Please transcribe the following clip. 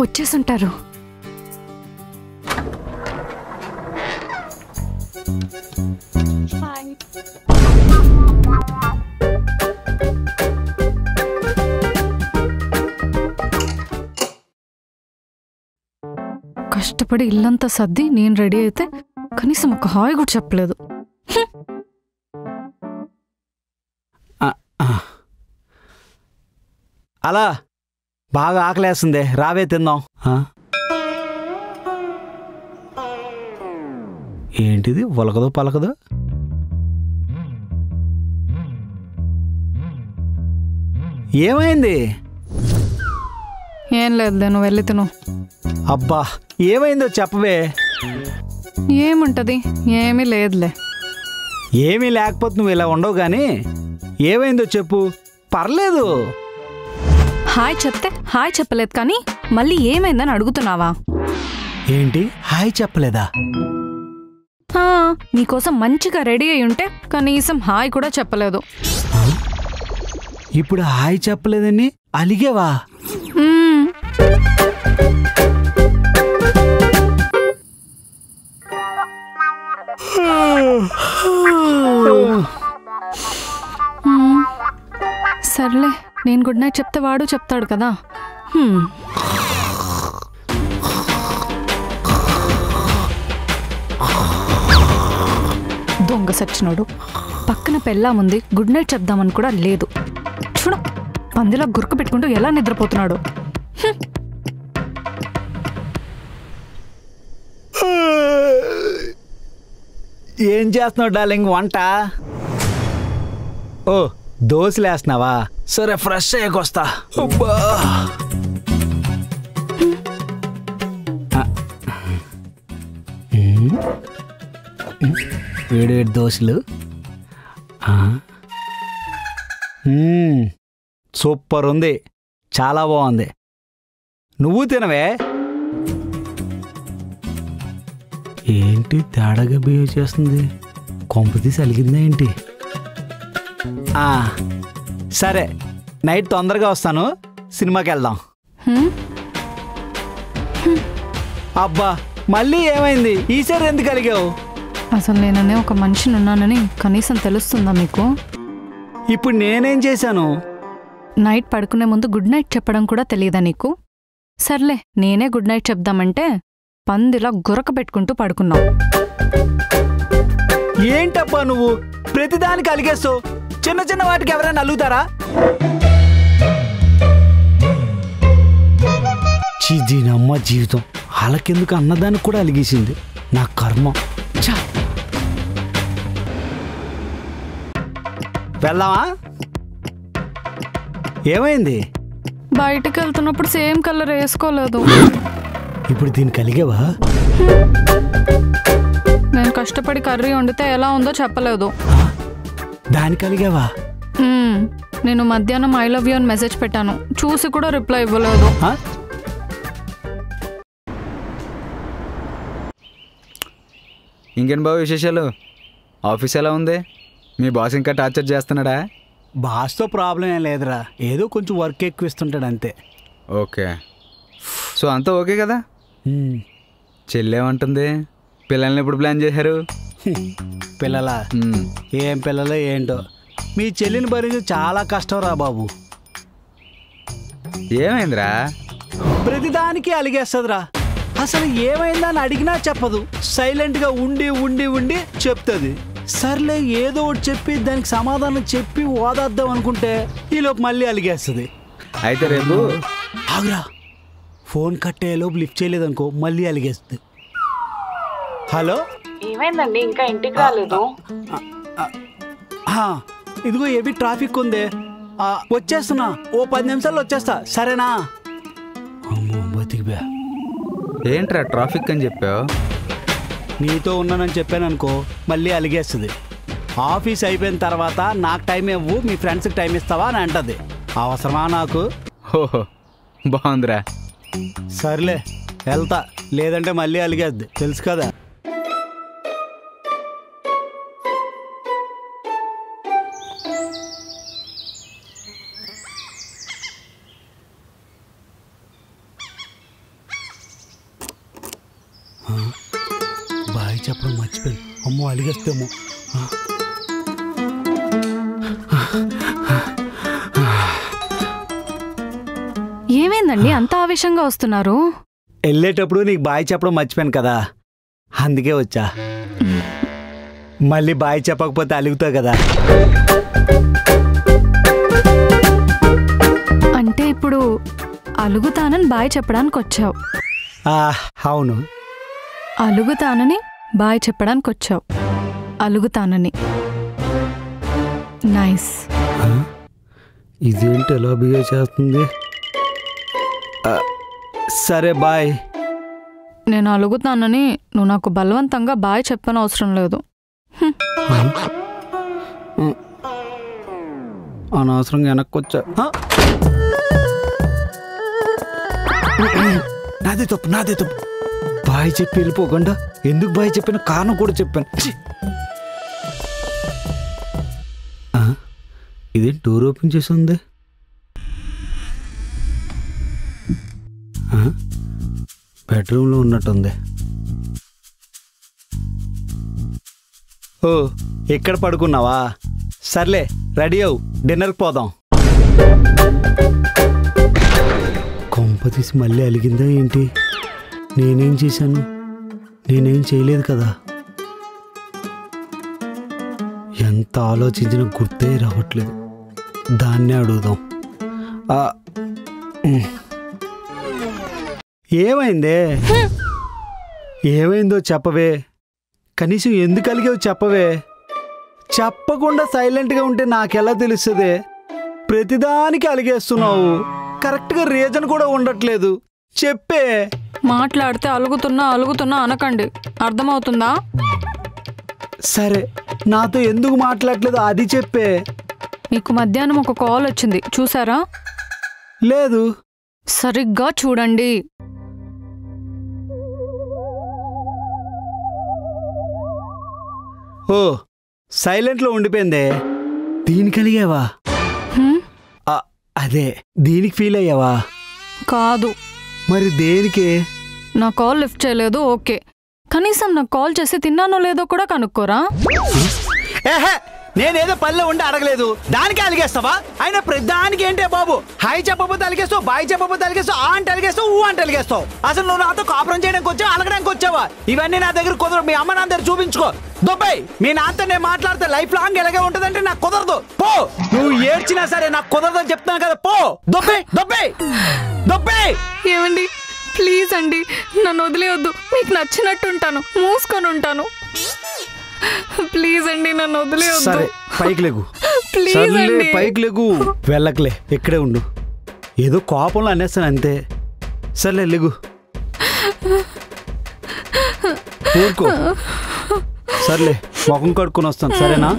వచ్చేసుంటారు. కష్టపడి ఇల్లంతా సర్ది నేను రెడీ అయితే కనీసం ఒక హాయ్ కూడా చెప్పలేదు. అలా బాగా ఆకలేస్తుంది, రావే తిందాం. ఏంటిది ఉలకదో పలకదో? ఏమైంది? ఏం లేదులే, నువ్వు వెళ్ళి తిను. అబ్బా ఏమైందో చెప్పవే. ఏముంటది, ఏమీ లేదులే. ఏమీ లేకపోతే నువ్వు ఇలా ఉండవు కానీ ఏమైందో చెప్పు, పర్లేదు. హాయ్ చెప్తే హాయ్ చెప్పలేదు కానీ మళ్ళీ ఏమైందని అడుగుతున్నావా? ఏంటి హాయ్ చెప్పలేదా? నీకోసం మంచిగా రెడీ అయి ఉంటే కనీసం హాయ్ కూడా చెప్పలేదు. ఇప్పుడు హాయ్ చెప్పలేదని అలిగేవా? సర్లే, నేను గుడ్ నైట్ చెప్తే వాడు చెప్తాడు కదా. దొంగ సచ్చినోడు, పక్కన పెళ్ళాముంది, గుడ్ నైట్ చెప్దామని కూడా లేదు. చూడు పందిలా గుర్కు పెట్టుకుంటూ ఎలా నిద్రపోతున్నాడు. ఏం చేస్తున్నావు డార్లింగ్ వంట? ఓ దోశలు వేస్తున్నావా? సరే ఫ్రెష్ అయ్యాకొస్తా. వేడి వేడి దోశలు సూపర్ ఉంది, చాలా బాగుంది. నువ్వు తినవే. ఏంటి తేడాగా బిహేవ్ చేస్తుంది? కొంపతీసి అలిగిందా ఏంటి? సరే నైట్ తొందరగా వస్తాను, సినిమాకి వెళ్దాం. అబ్బా మళ్ళీ ఏమైంది? ఈసారి ఎందుకు అలిగావు? అసలు నేననే ఒక మనిషిని ఉన్నానని కనీసం తెలుస్తుందా మీకు? ఇప్పుడు నేనేం చేశాను? నైట్ పడుకునే ముందు గుడ్ నైట్ చెప్పడం కూడా తెలియదా నీకు? సర్లే నేనే గుడ్ నైట్ చెప్దామంటే పందిలా గురక పెట్టుకుంటూ పడుకున్నావు. ఏంటబ్బా నువ్వు ప్రతిదానికి అలిగేస్తావు? చిన్న చిన్న వాటికి ఎవరైనా అలుగుతారా? దీనమ్మ జీవితం వాళ్ళకెందుకు అన్నదానికి కూడా అలిగేసింది. నా కర్మ. వెళ్దామా? ఏమైంది? బయటకు వెళ్తున్నప్పుడు సేమ్ కలర్ వేసుకోలేదు. ఇప్పుడు దీనికి అలిగేవా? నేను కష్టపడి కర్రీ వండితే ఎలా ఉందో చెప్పలేదు. దానికి అలిగేవా? నేను మధ్యాహ్నం ఐ లవ్ యూ అని మెసేజ్ పెట్టాను, చూసి కూడా రిప్లై ఇవ్వలేదు. ఇంకేంటి బాబు విశేషాలు? ఆఫీస్ ఎలా ఉంది? మీ బాస్ ఇంకా టార్చర్ చేస్తున్నాడా? బాస్తో ప్రాబ్లం ఏం లేదురా, ఏదో కొంచెం వర్క్ ఎక్కువ ఇస్తుంటాడు అంతే. ఓకే, సో అంతా ఓకే కదా? చెల్లేమంటుంది? పిల్లల్ని ఎప్పుడు ప్లాన్ చేశారు? పిల్లలా? ఏం పిల్లలు ఏంటో. మీ చెల్లిని భరించి చాలా కష్టం రా బాబు. ఏమైందిరా? ప్రతిదానికి అలిగేస్తుందిరా. అసలు ఏమైందని అడిగినా చెప్పదు, సైలెంట్గా ఉండి ఉండి ఉండి చెప్తుంది. సర్లే ఏదో ఒకటి చెప్పి దానికి సమాధానం చెప్పి ఓదాద్దాం అనుకుంటే ఈలోపు మళ్ళీ అలిగేస్తుంది. అయితే రేపు ఆగురా, ఫోన్ కట్టేలోపు లిఫ్ట్ చేయలేదనుకో మళ్ళీ అలిగేస్తుంది. హలో, ఏమైందండి ఇంకా ఇంటికి రాలేదు? ఇదిగో ఏవి ట్రాఫిక్ ఉంది, వచ్చేస్తున్నా, ఓ 10 నిమిషాల్లో వచ్చేస్తా, సరేనా? అమ్మో బతికిపోయా. ఏంట్రా ట్రాఫిక్ అని చెప్పావు? నీతో ఉన్నానని చెప్పాను అనుకో మళ్ళీ అలిగేస్తుంది. ఆఫీస్ అయిపోయిన తర్వాత నాకు టైం ఇవ్వు, మీ ఫ్రెండ్స్కి టైం ఇస్తావా అని అంటది. అవసరమా నాకు? ఓహో బాగుందిరా. సర్లే వెళ్తా, లేదంటే మళ్ళీ అలిగేద్ది, తెలుసు కదా. అమ్మో అలిగేస్తేమో. ఏమైందండి అంత ఆవేశంగా వస్తున్నారు? వెళ్ళేటప్పుడు నీకు బాయ్ చెప్పడం మర్చిపోయాను కదా, అందుకే వచ్చా. మళ్ళీ బాయ్ చెప్పకపోతే అలుగుతావు కదా. అంటే ఇప్పుడు అలుగుతానని బాయ్ చెప్పడానికి వచ్చావు. అవును, అలుగుతానని బాయ్ చెప్పడానికి వచ్చావు. అలుగుతానని. నైస్. ఇదేంటి ఎలా బిహేవ్ చేస్తుంది? సరే బాయ్. నేను అలుగుతానని నువ్వు నాకు బలవంతంగా బాయ్ చెప్పని అవసరం లేదు. అనవసరంగా వెనక్కొచ్చా. నాదే తప్పు. బాయ్ చెప్పి వెళ్ళిపోకుండా ఎందుకు బాయ్ చెప్పిన కారణం కూడా చెప్పాను. ఇదేం డోర్ ఓపెన్ చేసి ఉంది? బెడ్రూమ్లో ఉన్నట్టుంది. ఓ, ఎక్కడ పడుకున్నావా? సర్లే, రెడీ అవు, డిన్నర్కి పోదాం. కొంప తీసి మళ్ళీ అలిగిందా ఏంటి? నేనేం చేశాను? నేనేం చేయలేదు కదా. ఎంత ఆలోచించినా గుర్తే రావట్లేదు. దాన్నే అడుగుదాం. ఏమైందో చెప్పవే. కనీసం ఎందుకు అలిగావు చెప్పవే. చెప్పకుండా సైలెంట్గా ఉంటే నాకెలా తెలుస్తుంది? ప్రతిదానికి అలిగేస్తున్నావు. కరెక్ట్గా రీజన్ కూడా ఉండట్లేదు. చెప్పే. మాట్లాడితే అలుగుతున్నా అనకండి, అర్థమవుతుందా? సరే, నాతో ఎందుకు మాట్లాడలేదు అది చెప్పే. మీకు మధ్యాహ్నం ఒక కాల్ వచ్చింది, చూసారా? లేదు. సరిగ్గా చూడండి. ఓ, సైలెంట్లో ఉండిపోయిందే. దీనికి అలిగావా? అదే, దీనికి ఫీల్ అయ్యావా? కాదు. మరి దేనికి? నా కాల్ లిఫ్ట్ చేయలేదు, ఓకే. కనీసం నాకు కాల్ చేసి తిన్నానో లేదో కూడా కనుక్కోరా. నేనేదో పనిలో ఉండి అడగలేదు, దానికి అలిగేస్తావా? అయినా ప్రతిదానికి ఏంటే బాబు? హాయ్ చెప్పకపోతే అలిగేస్తావు, బాయ్ చెప్పకపోతే అలిగేస్తావు, ఆ అంటే అలిగేస్తావు, ఊ అంటే అలిగేస్తావు. అసలు నువ్వు నాతో కాపురం చేయడానికి వచ్చావా, అలగడానికి వచ్చావా? ఇవన్నీ నా దగ్గర కుదరదు. మీ అమ్మ నా దగ్గర చూపించుకో. దొబ్బాయి, మీ నాతో నేను మాట్లాడితే లైఫ్ లాంగ్ ఎలాగే ఉంటుందంటే నాకు కుదరదు. పో. నువ్వు ఏడ్చినా సరే నాకు కుదరదని చెప్తున్నాను కదా. పో. దొబ్బాయి. ఏమండి, ప్లీజ్ అండి, నన్ను వదిలేయొద్దు. మీకు నచ్చినట్టు ఉంటాను, మూసుకొని ఉంటాను. ప్లీజ్ అండి, నన్ను వదిలేయొద్దు. సరే, పైకి లేగు. ప్లీజ్ అండి, పైకి లేగు. వెళ్ళకలే, ఇక్కడే ఉండు. ఏదో కోపంలో అనేస్తాను అంతే. సర్లే, లేగు. ఊరుకో. సర్లే, ముఖం కడుక్కొని వస్తాను, సరేనా?